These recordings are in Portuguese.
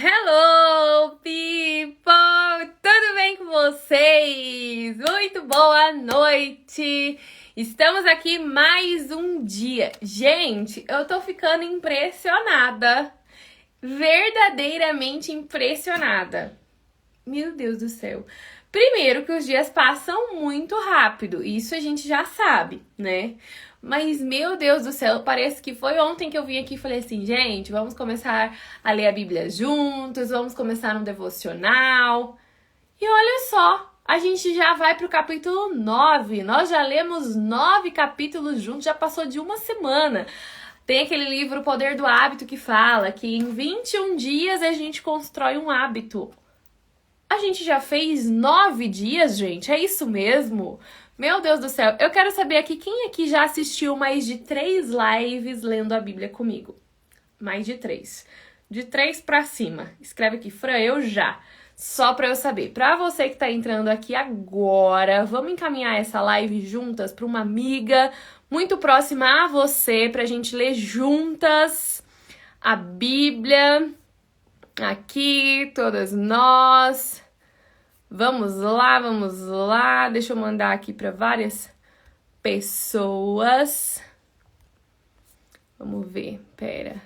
Hello, people! Tudo bem com vocês? Muito boa noite! Estamos aqui mais um dia. Gente, eu tô ficando impressionada. Verdadeiramente impressionada. Meu Deus do céu. Primeiro que os dias passam muito rápido. Isso a gente já sabe, né? Mas, meu Deus do céu, parece que foi ontem que eu vim aqui e falei assim, gente, vamos começar a ler a Bíblia juntos, vamos começar um devocional. E olha só, a gente já vai pro capítulo 9. Nós já lemos 9 capítulos juntos, já passou de uma semana. Tem aquele livro O Poder do Hábito que fala que em 21 dias a gente constrói um hábito. A gente já fez 9 dias, gente? É isso mesmo? Meu Deus do céu, eu quero saber aqui, quem aqui já assistiu mais de 3 lives lendo a Bíblia comigo? Mais de 3. De 3 pra cima. Escreve aqui, Fran, eu já. Só pra eu saber. Pra você que tá entrando aqui agora, vamos encaminhar essa live juntas pra uma amiga muito próxima a você, pra gente ler juntas a Bíblia. Aqui, todas nós. Vamos lá. Deixa eu mandar aqui para várias pessoas. Vamos ver, pera.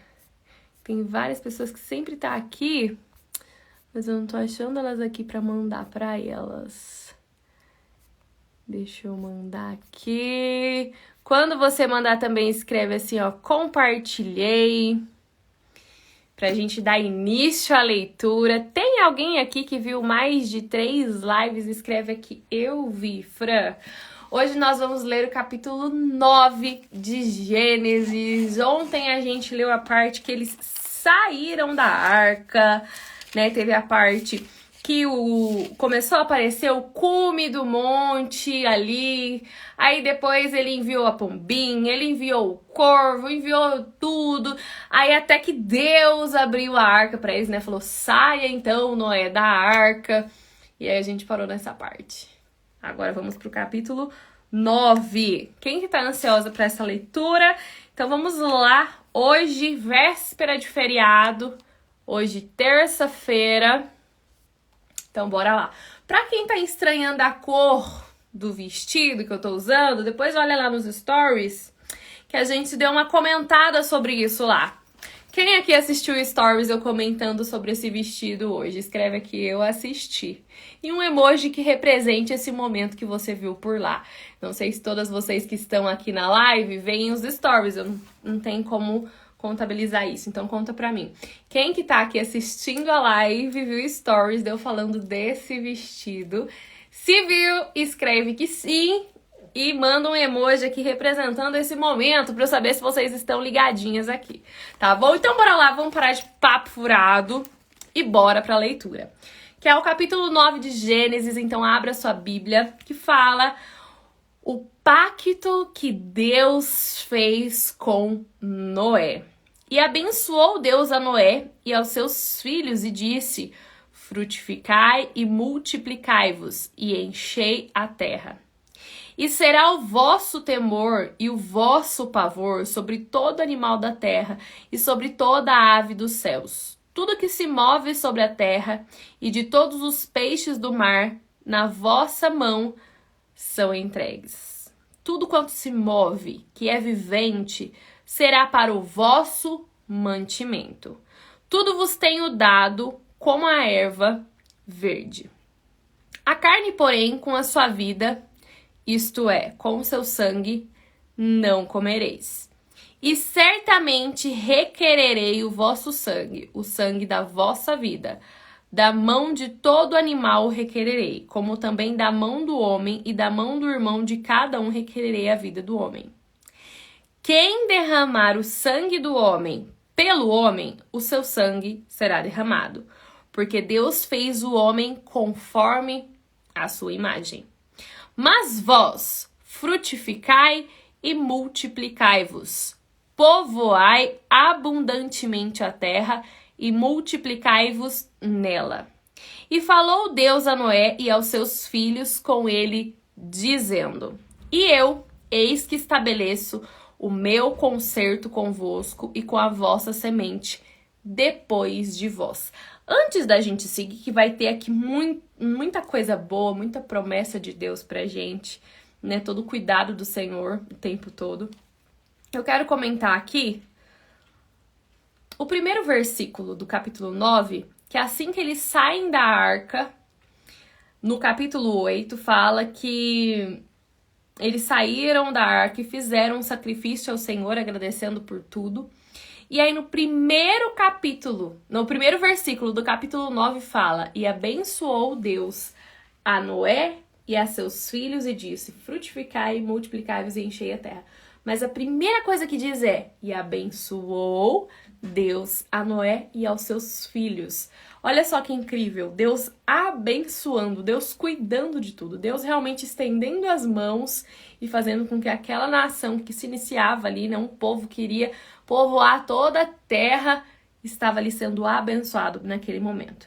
Tem várias pessoas que sempre tá aqui, mas eu não tô achando elas aqui para mandar para elas. Deixa eu mandar aqui. Quando você mandar também, escreve assim, ó, compartilhei. Pra gente dar início à leitura. Tem alguém aqui que viu mais de 3 lives? Escreve aqui, eu vi, Fran. Hoje nós vamos ler o capítulo 9 de Gênesis. Ontem a gente leu a parte que eles saíram da arca, né? Teve a parte que começou a aparecer o cume do monte ali, aí depois ele enviou a pombinha, ele enviou o corvo, enviou tudo, aí até que Deus abriu a arca para eles, né, falou, saia então, Noé, da arca, e aí a gente parou nessa parte. Agora vamos pro capítulo 9. Quem que tá ansiosa para essa leitura? Então vamos lá, hoje, véspera de feriado, hoje terça-feira. Então, bora lá. Pra quem tá estranhando a cor do vestido que eu tô usando, depois olha lá nos stories, que a gente deu uma comentada sobre isso lá. Quem aqui assistiu stories eu comentando sobre esse vestido hoje? Escreve aqui, eu assisti. E um emoji que represente esse momento que você viu por lá. Não sei se todas vocês que estão aqui na live veem os stories, eu não tenho como contabilizar isso, então conta pra mim. Quem que tá aqui assistindo a live, viu stories, deu falando desse vestido? Se viu, escreve que sim e manda um emoji aqui representando esse momento pra eu saber se vocês estão ligadinhas aqui, tá bom? Então bora lá, vamos parar de papo furado e bora pra leitura. Que é o capítulo 9 de Gênesis, então abra sua Bíblia, que fala o pacto que Deus fez com Noé. E abençoou Deus a Noé e aos seus filhos e disse, frutificai e multiplicai-vos e enchei a terra. E será o vosso temor e o vosso pavor sobre todo animal da terra e sobre toda a ave dos céus. Tudo que se move sobre a terra e de todos os peixes do mar, na vossa mão são entregues. Tudo quanto se move, que é vivente, será para o vosso mantimento. Tudo vos tenho dado como a erva verde. A carne, porém, com a sua vida, isto é, com o seu sangue, não comereis. E certamente requererei o vosso sangue, o sangue da vossa vida. Da mão de todo animal requererei, como também da mão do homem e da mão do irmão de cada um requererei a vida do homem. Quem derramar o sangue do homem pelo homem, o seu sangue será derramado, porque Deus fez o homem conforme a sua imagem. Mas vós frutificai e multiplicai-vos, povoai abundantemente a terra e multiplicai-vos nela. E falou Deus a Noé e aos seus filhos com ele, dizendo, e eu, eis que estabeleço o meu concerto convosco e com a vossa semente depois de vós. Antes da gente seguir, que vai ter aqui muita coisa boa, muita promessa de Deus pra gente, né? Todo o cuidado do Senhor o tempo todo. Eu quero comentar aqui o primeiro versículo do capítulo 9, que assim que eles saem da arca, no capítulo 8, fala que eles saíram da arca e fizeram um sacrifício ao Senhor, agradecendo por tudo. E aí no primeiro versículo do capítulo 9 fala: e abençoou Deus a Noé e a seus filhos e disse: frutificai, multiplicai-vos e enchei a terra. Mas a primeira coisa que diz é: e abençoou Deus a Noé e aos seus filhos. Olha só que incrível, Deus abençoando, Deus cuidando de tudo, Deus realmente estendendo as mãos e fazendo com que aquela nação que se iniciava ali, né, um povo que iria povoar toda a terra, estava ali sendo abençoado naquele momento.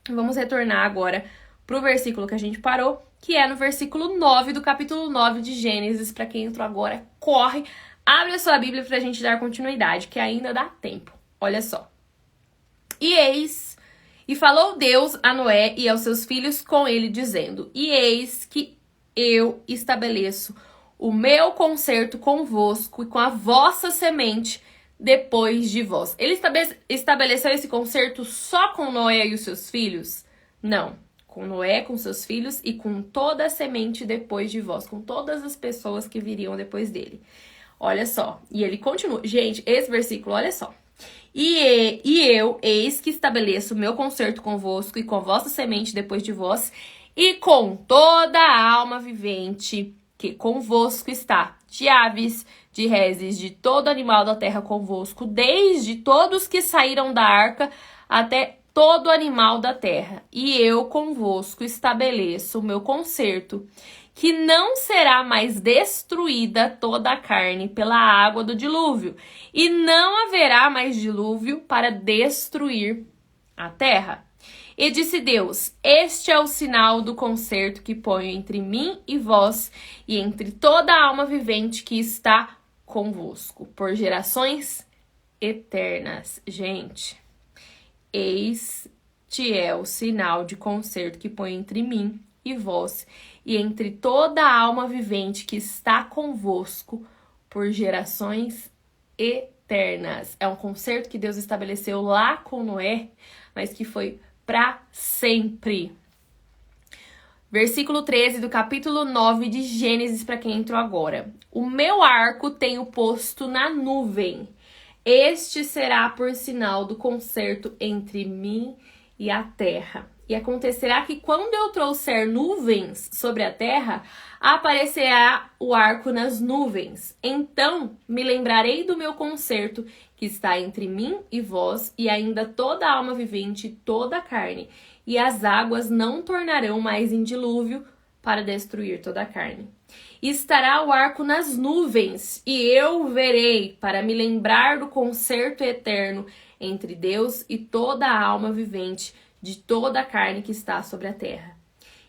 Vamos retornar agora para o versículo que a gente parou, que é no versículo 9 do capítulo 9 de Gênesis. Para quem entrou agora, corre, abre a sua Bíblia para a gente dar continuidade, que ainda dá tempo. Olha só. E falou Deus a Noé e aos seus filhos com ele, dizendo: e eis que eu estabeleço o meu concerto convosco e com a vossa semente depois de vós. Ele estabeleceu esse concerto só com Noé e os seus filhos? Não. Com Noé, com seus filhos e com toda a semente depois de vós, com todas as pessoas que viriam depois dele. Olha só. E ele continua. Gente, esse versículo, olha só. E eu, eis que estabeleço o meu concerto convosco e com a vossa semente depois de vós, e com toda a alma vivente que convosco está, de aves, de reses, de todo animal da terra convosco, desde todos que saíram da arca até todo animal da terra. E eu convosco estabeleço o meu concerto, que não será mais destruída toda a carne pela água do dilúvio, e não haverá mais dilúvio para destruir a terra. E disse Deus: este é o sinal do concerto que ponho entre mim e vós, e entre toda a alma vivente que está convosco, por gerações eternas. Gente, este é o sinal de concerto que ponho entre mim e vós, e entre toda a alma vivente que está convosco por gerações eternas. É um concerto que Deus estabeleceu lá com Noé, mas que foi para sempre. Versículo 13 do capítulo 9 de Gênesis, para quem entrou agora. O meu arco tenho posto na nuvem. Este será por sinal do concerto entre mim e a terra. E acontecerá que quando eu trouxer nuvens sobre a terra, aparecerá o arco nas nuvens. Então me lembrarei do meu concerto que está entre mim e vós, e ainda toda a alma vivente, toda a carne. E as águas não tornarão mais em dilúvio para destruir toda a carne. E estará o arco nas nuvens, e eu verei para me lembrar do concerto eterno entre Deus e toda a alma vivente, de toda a carne que está sobre a terra.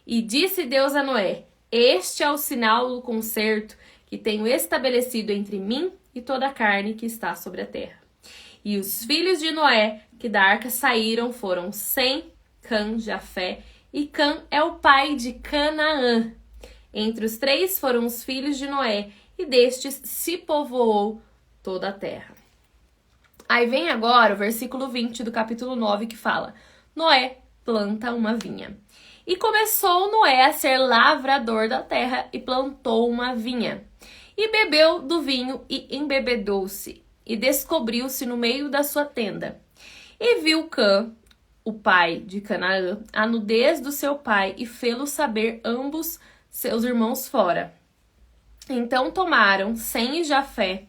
E disse Deus a Noé: este é o sinal do concerto que tenho estabelecido entre mim e toda a carne que está sobre a terra. E os filhos de Noé que da arca saíram foram Sem, Cã, Jafé, e Cã é o pai de Canaã. Entre os três foram os filhos de Noé, e destes se povoou toda a terra. Aí vem agora o versículo 20 do capítulo 9 que fala: Noé planta uma vinha. E começou Noé a ser lavrador da terra e plantou uma vinha. E bebeu do vinho e embebedou-se, e descobriu-se no meio da sua tenda. E viu Cã, o pai de Canaã, a nudez do seu pai, e fê-lo saber ambos seus irmãos fora. Então tomaram Sem e Jafé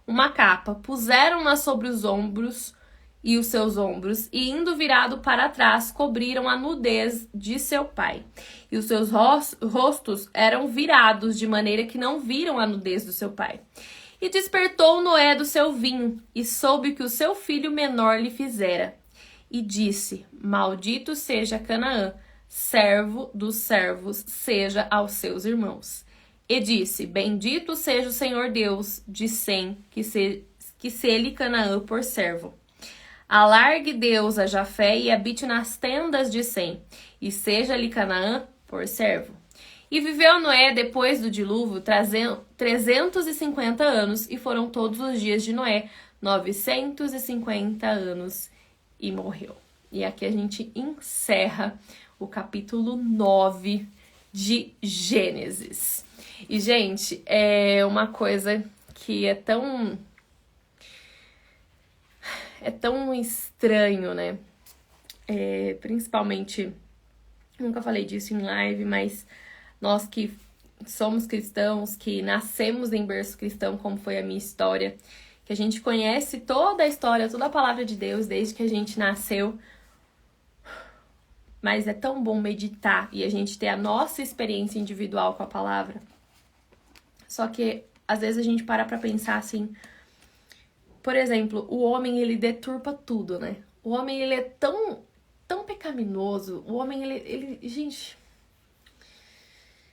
uma capa, puseram-na sobre os ombros e os seus ombros, e indo virado para trás, cobriram a nudez de seu pai. E os seus rostos eram virados, de maneira que não viram a nudez do seu pai. E despertou Noé do seu vinho, e soube que o seu filho menor lhe fizera. E disse: maldito seja Canaã, servo dos servos seja aos seus irmãos. E disse: bendito seja o Senhor Deus de Sem, que se lhe Canaã por servo. Alargue Deus a Jafé e habite nas tendas de Sem, e seja-lhe Canaã por servo. E viveu Noé depois do dilúvio 350 anos, e foram todos os dias de Noé 950 anos, e morreu. E aqui a gente encerra o capítulo 9 de Gênesis. E, gente, é uma coisa que é tão estranho, né? Principalmente, nunca falei disso em live, mas nós que somos cristãos, que nascemos em berço cristão, como foi a minha história, que a gente conhece toda a história, toda a palavra de Deus desde que a gente nasceu, mas é tão bom meditar e a gente ter a nossa experiência individual com a palavra. Só que, às vezes, a gente para pra pensar assim, por exemplo, o homem, ele deturpa tudo, né? O homem, ele é tão pecaminoso. O homem, gente,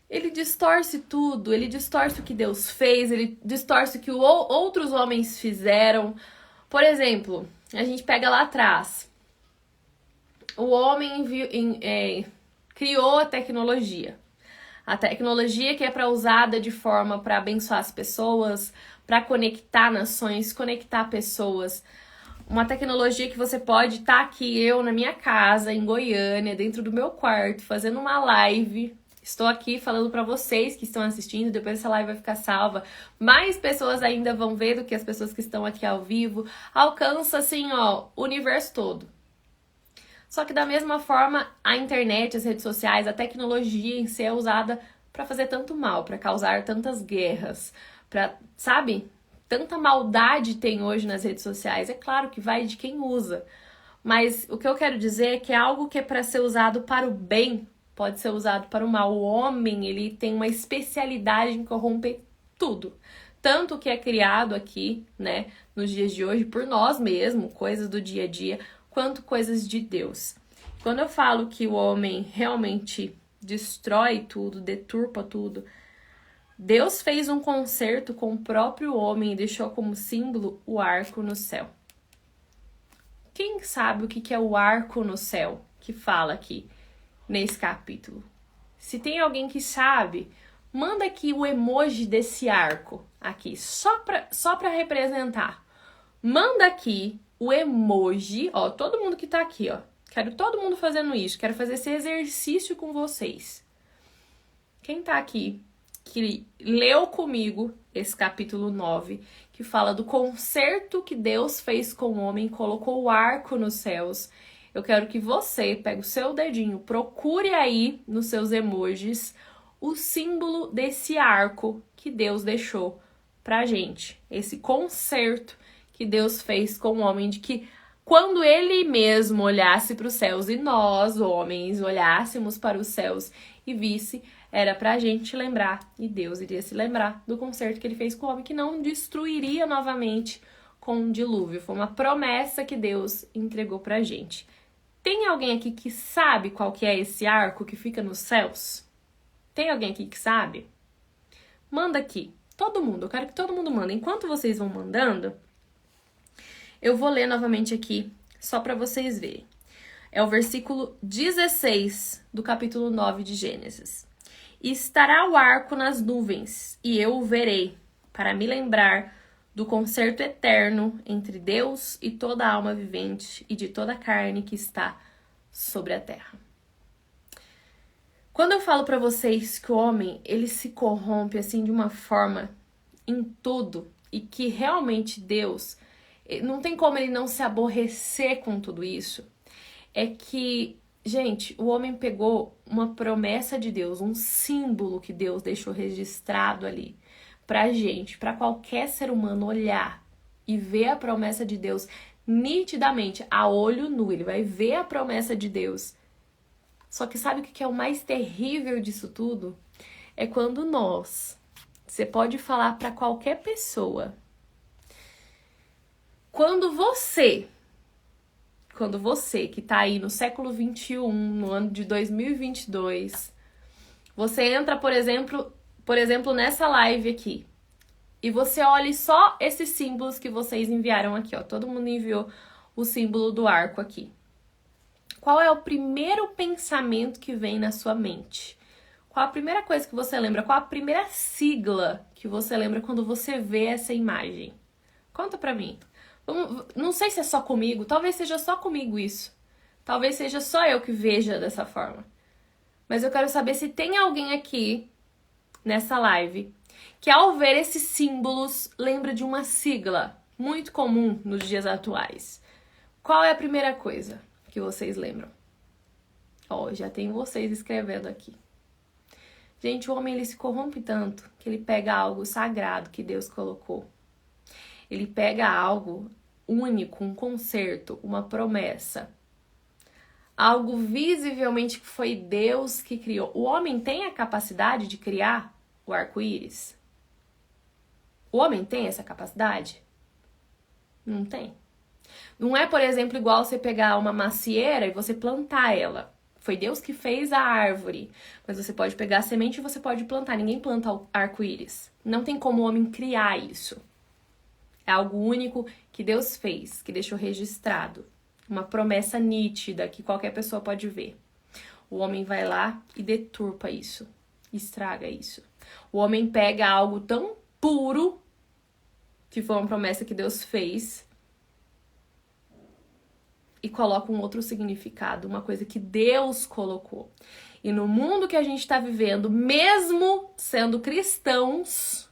ele distorce tudo. Ele distorce o que Deus fez. Ele distorce o que outros homens fizeram. Por exemplo, a gente pega lá atrás. O homem criou a tecnologia. A tecnologia que é para usada de forma para abençoar as pessoas, para conectar nações, conectar pessoas. Uma tecnologia que você pode estar aqui, eu na minha casa, em Goiânia, dentro do meu quarto, fazendo uma live. Estou aqui falando para vocês que estão assistindo, depois essa live vai ficar salva. Mais pessoas ainda vão ver do que as pessoas que estão aqui ao vivo. Alcança, assim, ó, o universo todo. Só que da mesma forma, a internet, as redes sociais, a tecnologia em si é usada para fazer tanto mal, para causar tantas guerras, para, sabe? Tanta maldade tem hoje nas redes sociais. É claro que vai de quem usa. Mas o que eu quero dizer é que algo que é para ser usado para o bem pode ser usado para o mal. O homem, ele tem uma especialidade em corromper tudo. Tanto que é criado aqui, né, nos dias de hoje, por nós mesmos, coisas do dia a dia, quanto coisas de Deus. Quando eu falo que o homem realmente destrói tudo, deturpa tudo, Deus fez um concerto com o próprio homem e deixou como símbolo o arco no céu. Quem sabe o que é o arco no céu que fala aqui nesse capítulo? Se tem alguém que sabe, manda aqui o emoji desse arco aqui, só pra representar. Manda aqui o emoji, ó, todo mundo que tá aqui, ó. Quero todo mundo fazendo isso, quero fazer esse exercício com vocês. Quem tá aqui, que leu comigo esse capítulo 9, que fala do concerto que Deus fez com o homem, colocou o arco nos céus. Eu quero que você pegue o seu dedinho, procure aí nos seus emojis o símbolo desse arco que Deus deixou pra gente. Esse concerto que Deus fez com o homem, de que quando ele mesmo olhasse para os céus e nós, homens, olhássemos para os céus e visse, era pra gente lembrar, e Deus iria se lembrar do concerto que ele fez com o homem, que não destruiria novamente com um dilúvio. Foi uma promessa que Deus entregou pra gente. Tem alguém aqui que sabe qual que é esse arco que fica nos céus? Tem alguém aqui que sabe? Manda aqui. Todo mundo. Eu quero que todo mundo mande. Enquanto vocês vão mandando, eu vou ler novamente aqui, só para vocês verem. É o versículo 16 do capítulo 9 de Gênesis. E estará o arco nas nuvens, e eu o verei, para me lembrar do concerto eterno entre Deus e toda a alma vivente e de toda a carne que está sobre a terra. Quando eu falo para vocês que o homem, ele se corrompe assim de uma forma em tudo, e que realmente Deus, não tem como ele não se aborrecer com tudo isso, é que, gente, o homem pegou uma promessa de Deus, um símbolo que Deus deixou registrado ali pra gente, pra qualquer ser humano olhar e ver a promessa de Deus nitidamente, a olho nu, ele vai ver a promessa de Deus. Só que sabe o que é o mais terrível disso tudo? É quando você pode falar pra qualquer pessoa, quando você que tá aí no século 21, no ano de 2022, você entra, por exemplo, nessa live aqui, e você olha só esses símbolos que vocês enviaram aqui, ó. Todo mundo enviou o símbolo do arco aqui. Qual é o primeiro pensamento que vem na sua mente? Qual a primeira coisa que você lembra? Qual a primeira sigla que você lembra quando você vê essa imagem? Conta pra mim. Não sei se é só comigo, talvez seja só comigo isso. Talvez seja só eu que veja dessa forma. Mas eu quero saber se tem alguém aqui, nessa live, que ao ver esses símbolos lembra de uma sigla muito comum nos dias atuais. Qual é a primeira coisa que vocês lembram? Ó, já tem vocês escrevendo aqui. Gente, o homem ele se corrompe tanto que ele pega algo sagrado que Deus colocou. Ele pega algo único, um concerto, uma promessa. Algo visivelmente que foi Deus que criou. O homem tem a capacidade de criar o arco-íris? O homem tem essa capacidade? Não tem. Não é, por exemplo, igual você pegar uma macieira e você plantar ela. Foi Deus que fez a árvore. Mas você pode pegar a semente e você pode plantar. Ninguém planta o arco-íris. Não tem como o homem criar isso. É algo único que Deus fez, que deixou registrado. Uma promessa nítida que qualquer pessoa pode ver. O homem vai lá e deturpa isso. Estraga isso. O homem pega algo tão puro, que foi uma promessa que Deus fez, e coloca um outro significado, uma coisa que Deus colocou. E no mundo que a gente está vivendo, mesmo sendo cristãos,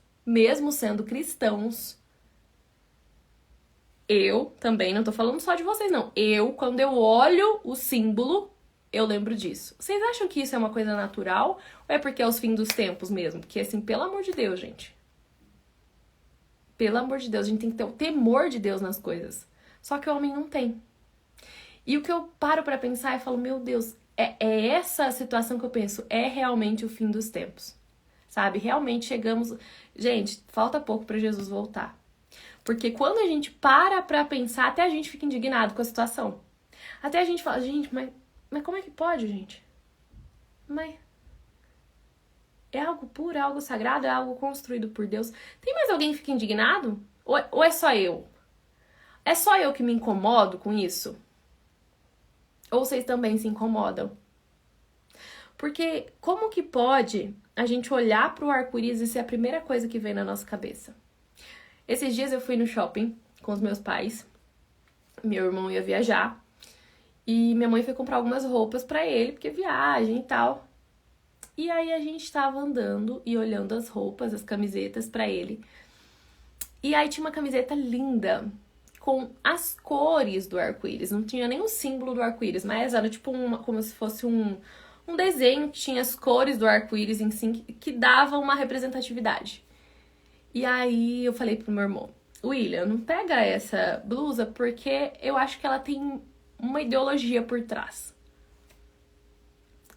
eu também, não tô falando só de vocês, não. Quando eu olho o símbolo, eu lembro disso. Vocês acham que isso é uma coisa natural? Ou é porque é os fins dos tempos mesmo? Porque, assim, pelo amor de Deus, gente. Pelo amor de Deus, a gente tem que ter o temor de Deus nas coisas. Só que o homem não tem. E o que eu paro pra pensar e falo, meu Deus, é essa situação que eu penso, é realmente o fim dos tempos. Sabe? Realmente chegamos... Gente, falta pouco pra Jesus voltar. Porque quando a gente para pra pensar, até a gente fica indignado com a situação. Até a gente fala, gente, mas como é que pode, gente? Mas é algo puro, é algo sagrado, é algo construído por Deus. Tem mais alguém que fica indignado? Ou é só eu? É só eu que me incomodo com isso? Ou vocês também se incomodam? Porque como que pode a gente olhar pro arco-íris e ser a primeira coisa que vem na nossa cabeça? Esses dias eu fui no shopping com os meus pais. Meu irmão ia viajar. E minha mãe foi comprar algumas roupas pra ele, porque viagem e tal. E aí a gente tava andando e olhando as roupas, as camisetas pra ele. E aí tinha uma camiseta linda, com as cores do arco-íris. Não tinha nem o símbolo do arco-íris, mas era tipo como se fosse um desenho que tinha as cores do arco-íris em si, que dava uma representatividade. E aí eu falei pro meu irmão, William, não pega essa blusa porque eu acho que ela tem uma ideologia por trás.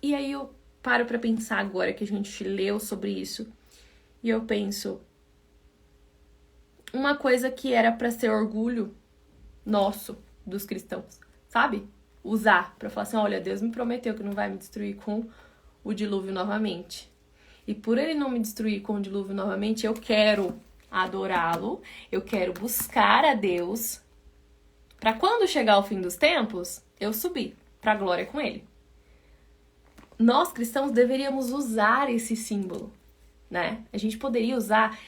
E aí eu paro pra pensar agora que a gente leu sobre isso. E eu penso, uma coisa que era pra ser orgulho nosso, dos cristãos, sabe? Usar pra falar assim, olha, Deus me prometeu que não vai me destruir com o dilúvio novamente. E por ele não me destruir com o dilúvio novamente, eu quero adorá-lo, eu quero buscar a Deus, para quando chegar o fim dos tempos, eu subir para a glória com ele. Nós cristãos deveríamos usar esse símbolo, né? A gente poderia usar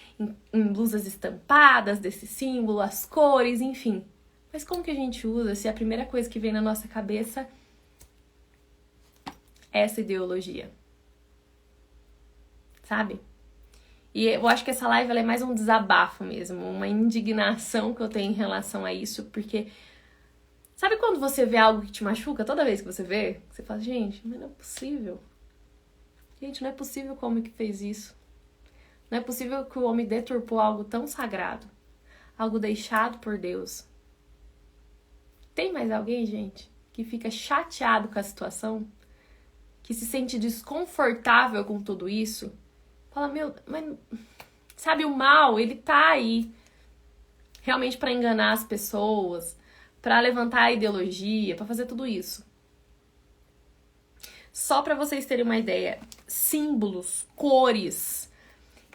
em blusas estampadas desse símbolo, as cores, enfim. Mas como que a gente usa se a primeira coisa que vem na nossa cabeça é essa ideologia? Sabe? E eu acho que essa live ela é mais um desabafo mesmo, uma indignação que eu tenho em relação a isso, porque sabe quando você vê algo que te machuca toda vez que você vê? Você fala, gente, mas não é possível. Gente, não é possível que o homem que fez isso. Não é possível que o homem deturpou algo tão sagrado, algo deixado por Deus. Tem mais alguém, gente, que fica chateado com a situação? Que se sente desconfortável com tudo isso? Fala, meu, mas sabe, o mal, ele tá aí realmente pra enganar as pessoas, pra levantar a ideologia, pra fazer tudo isso. Só pra vocês terem uma ideia, símbolos, cores,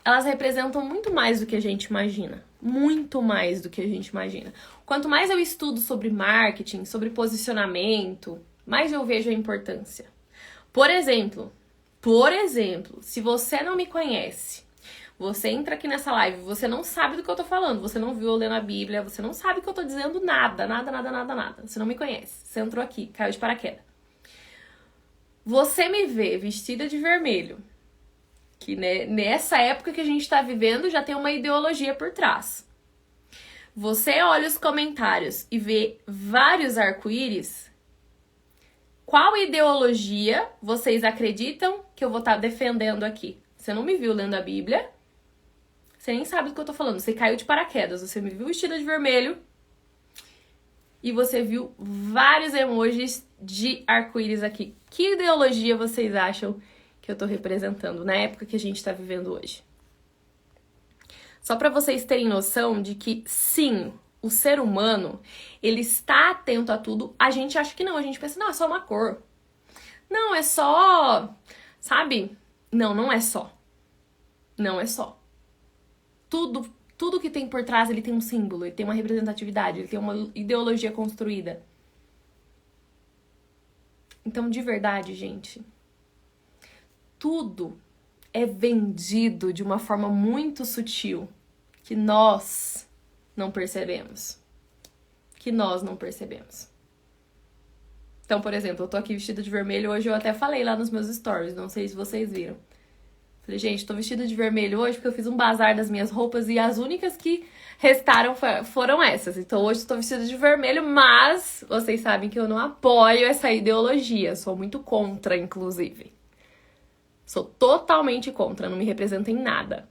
elas representam muito mais do que a gente imagina. muito mais do que a gente imagina. Quanto mais eu estudo sobre marketing, sobre posicionamento, mais eu vejo a importância. Por exemplo, se você não me conhece, você entra aqui nessa live, você não sabe do que eu tô falando, você não viu eu lendo a Bíblia, você não sabe que eu tô dizendo nada. Você não me conhece, você entrou aqui, caiu de paraquedas. Você me vê vestida de vermelho, que nessa época que a gente tá vivendo já tem uma ideologia por trás. Você olha os comentários e vê vários arco-íris. Qual ideologia vocês acreditam que eu vou estar defendendo aqui? Você não me viu lendo a Bíblia, você nem sabe do que eu tô falando, você caiu de paraquedas, você me viu vestida de vermelho e você viu vários emojis de arco-íris aqui. Que ideologia vocês acham que eu tô representando na época que a gente tá vivendo hoje? Só para vocês terem noção de que, sim, o ser humano, ele está atento a tudo. A gente acha que não, a gente pensa, não, é só uma cor. Não, é só, sabe? Não é só. Não é só. Tudo que tem por trás, ele tem um símbolo, ele tem uma representatividade, ele tem uma ideologia construída. Então, de verdade, gente, tudo é vendido de uma forma muito sutil que nós não percebemos. Então, por exemplo, eu tô aqui vestida de vermelho hoje, eu até falei lá nos meus stories, não sei se vocês viram. Falei, gente, tô vestida de vermelho hoje porque eu fiz um bazar das minhas roupas e as únicas que restaram foram essas. Então hoje eu tô vestida de vermelho, mas vocês sabem que eu não apoio essa ideologia. Sou muito contra, inclusive. Sou totalmente contra, não me representa em nada.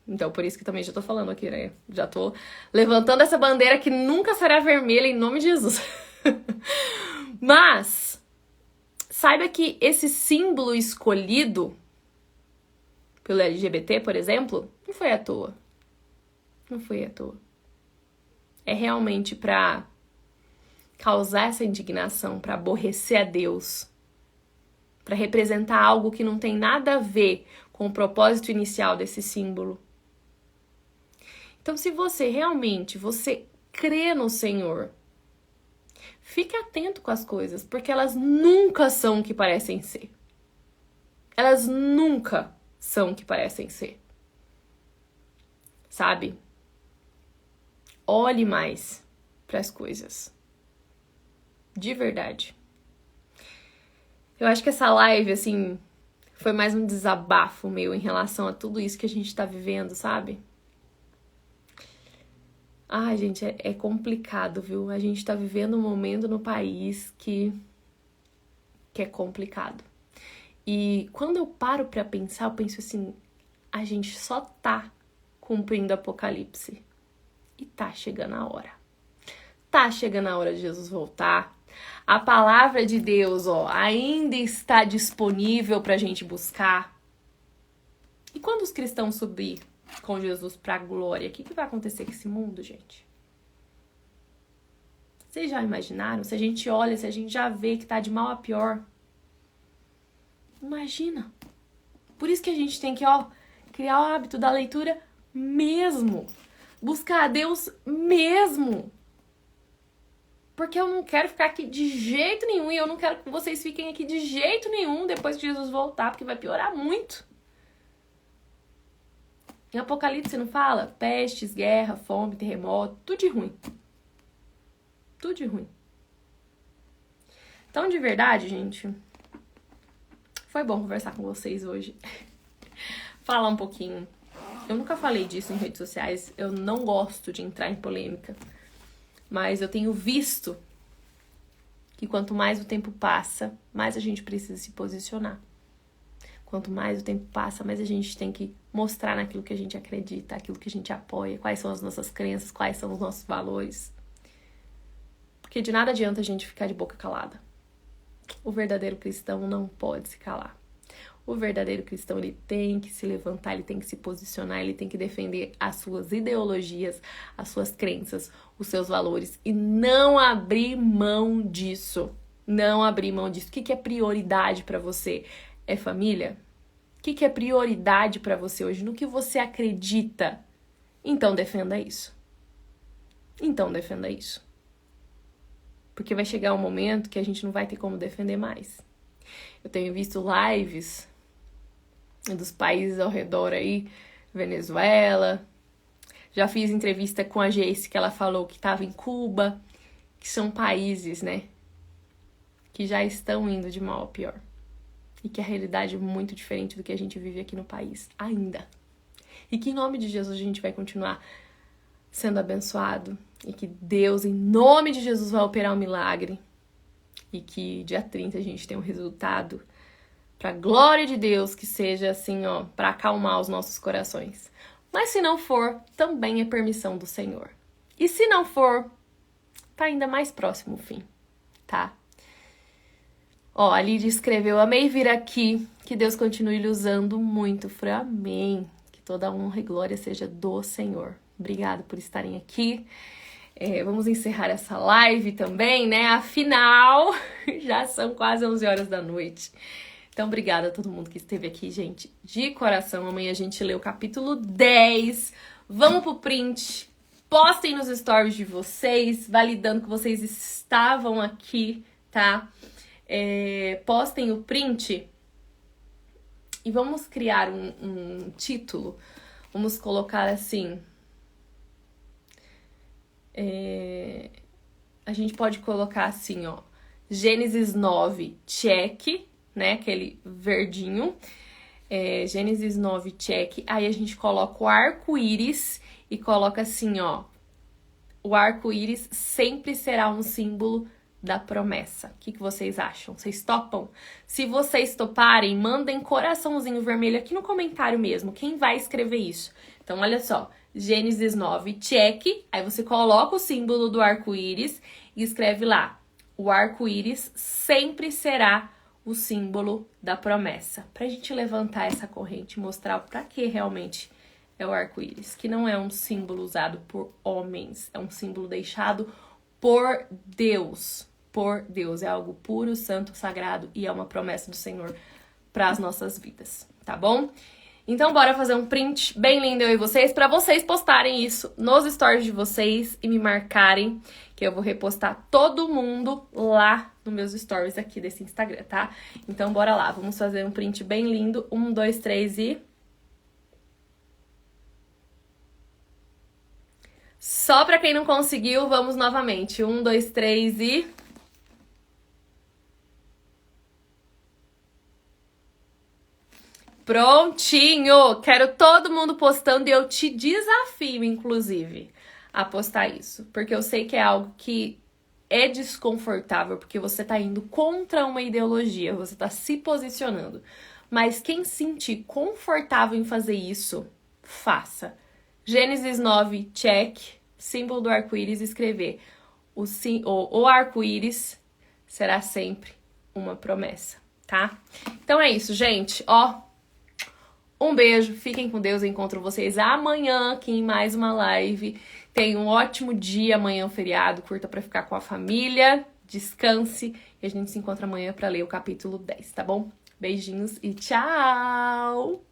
Então por isso que também já tô falando aqui, né? Já tô levantando essa bandeira que nunca será vermelha em nome de Jesus. Mas saiba que esse símbolo escolhido pelo LGBT, por exemplo, não foi à toa. Não foi à toa. É realmente pra causar essa indignação, pra aborrecer a Deus, pra representar algo que não tem nada a ver com o propósito inicial desse símbolo. Então, se você crê no Senhor, fique atento com as coisas, porque elas nunca são o que parecem ser. Elas nunca são o que parecem ser. Sabe? Olhe mais para as coisas. De verdade. Eu acho que essa live, assim, foi mais um desabafo meu em relação a tudo isso que a gente tá vivendo, sabe? Ai, gente, é complicado, viu? A gente tá vivendo um momento no país que é complicado. E quando eu paro pra pensar, eu penso assim, a gente só tá cumprindo o Apocalipse. E tá chegando a hora. Tá chegando a hora de Jesus voltar. A palavra de Deus, ainda está disponível pra gente buscar. E quando os cristãos subir com Jesus pra glória, o que vai acontecer com esse mundo, gente? Vocês já imaginaram? Se a gente olha, se a gente já vê que tá de mal a pior. Imagina. Por isso que a gente tem que, criar o hábito da leitura mesmo. Buscar a Deus mesmo. Porque eu não quero ficar aqui de jeito nenhum. E eu não quero que vocês fiquem aqui de jeito nenhum depois que Jesus voltar. Porque vai piorar muito. Em Apocalipse não fala? Pestes, guerra, fome, terremoto. Tudo de ruim. Tudo de ruim. Então, de verdade, gente, foi bom conversar com vocês hoje. Falar um pouquinho. Eu nunca falei disso em redes sociais. Eu não gosto de entrar em polêmica. Mas eu tenho visto que quanto mais o tempo passa, mais a gente precisa se posicionar. Quanto mais o tempo passa, mais a gente tem que mostrar naquilo que a gente acredita, aquilo que a gente apoia, quais são as nossas crenças, quais são os nossos valores. Porque de nada adianta a gente ficar de boca calada. O verdadeiro cristão não pode se calar. O verdadeiro cristão, ele tem que se levantar, ele tem que se posicionar, ele tem que defender as suas ideologias, as suas crenças, os seus valores e não abrir mão disso. Não abrir mão disso. O que é prioridade pra você? É família? O que é prioridade pra você hoje? No que você acredita? Então defenda isso. Então defenda isso. Porque vai chegar um momento que a gente não vai ter como defender mais. Eu tenho visto lives dos países ao redor aí, Venezuela. Já fiz entrevista com a Jace, que ela falou que estava em Cuba, que são países, né, que já estão indo de mal a pior. E que a realidade é muito diferente do que a gente vive aqui no país, ainda. E que em nome de Jesus a gente vai continuar sendo abençoado. E que Deus, em nome de Jesus, vai operar um milagre. E que dia 30 a gente tem um resultado pra glória de Deus, que seja assim, ó, pra acalmar os nossos corações. Mas se não for, também é permissão do Senhor. E se não for, tá ainda mais próximo o fim, tá? Ó, a Lídia escreveu, amei vir aqui, que Deus continue lhe usando muito. Falei, amém. Que toda honra e glória seja do Senhor. Obrigada por estarem aqui. Vamos encerrar essa live também, né? Afinal, já são quase 11 horas da noite. Então, obrigada a todo mundo que esteve aqui, gente. De coração, amanhã a gente lê o capítulo 10. Vamos pro print. Postem nos stories de vocês, validando que vocês estavam aqui, tá? Postem o print. E vamos criar um título. Vamos colocar assim... a gente pode colocar assim, ó, Gênesis 9, check, né, aquele verdinho, Gênesis 9, check, aí a gente coloca o arco-íris e coloca assim, ó, o arco-íris sempre será um símbolo da promessa. O que vocês acham? Vocês topam? Se vocês toparem, mandem coraçãozinho vermelho aqui no comentário mesmo, quem vai escrever isso? Então, olha só, Gênesis 9, check, aí você coloca o símbolo do arco-íris e escreve lá, o arco-íris sempre será o símbolo da promessa. Pra gente levantar essa corrente e mostrar pra que realmente é o arco-íris, que não é um símbolo usado por homens, é um símbolo deixado por Deus. Por Deus, é algo puro, santo, sagrado e é uma promessa do Senhor para as nossas vidas, tá bom? Então, bora fazer um print bem lindo eu e vocês, para vocês postarem isso nos stories de vocês e me marcarem, que eu vou repostar todo mundo lá nos meus stories aqui desse Instagram, tá? Então, bora lá, vamos fazer um print bem lindo. 1, 2, 3 e... Só para quem não conseguiu, vamos novamente. 1, 2, 3 e... Prontinho! Quero todo mundo postando e eu te desafio, inclusive, a postar isso. Porque eu sei que é algo que é desconfortável, porque você tá indo contra uma ideologia, você tá se posicionando. Mas quem sentir confortável em fazer isso, faça. Gênesis 9, check, símbolo do arco-íris, escrever. O arco-íris será sempre uma promessa, tá? Então é isso, gente, ó. Um beijo, fiquem com Deus, eu encontro vocês amanhã aqui em mais uma live. Tenha um ótimo dia, amanhã é um feriado, curta pra ficar com a família, descanse e a gente se encontra amanhã pra ler o capítulo 10, tá bom? Beijinhos e tchau!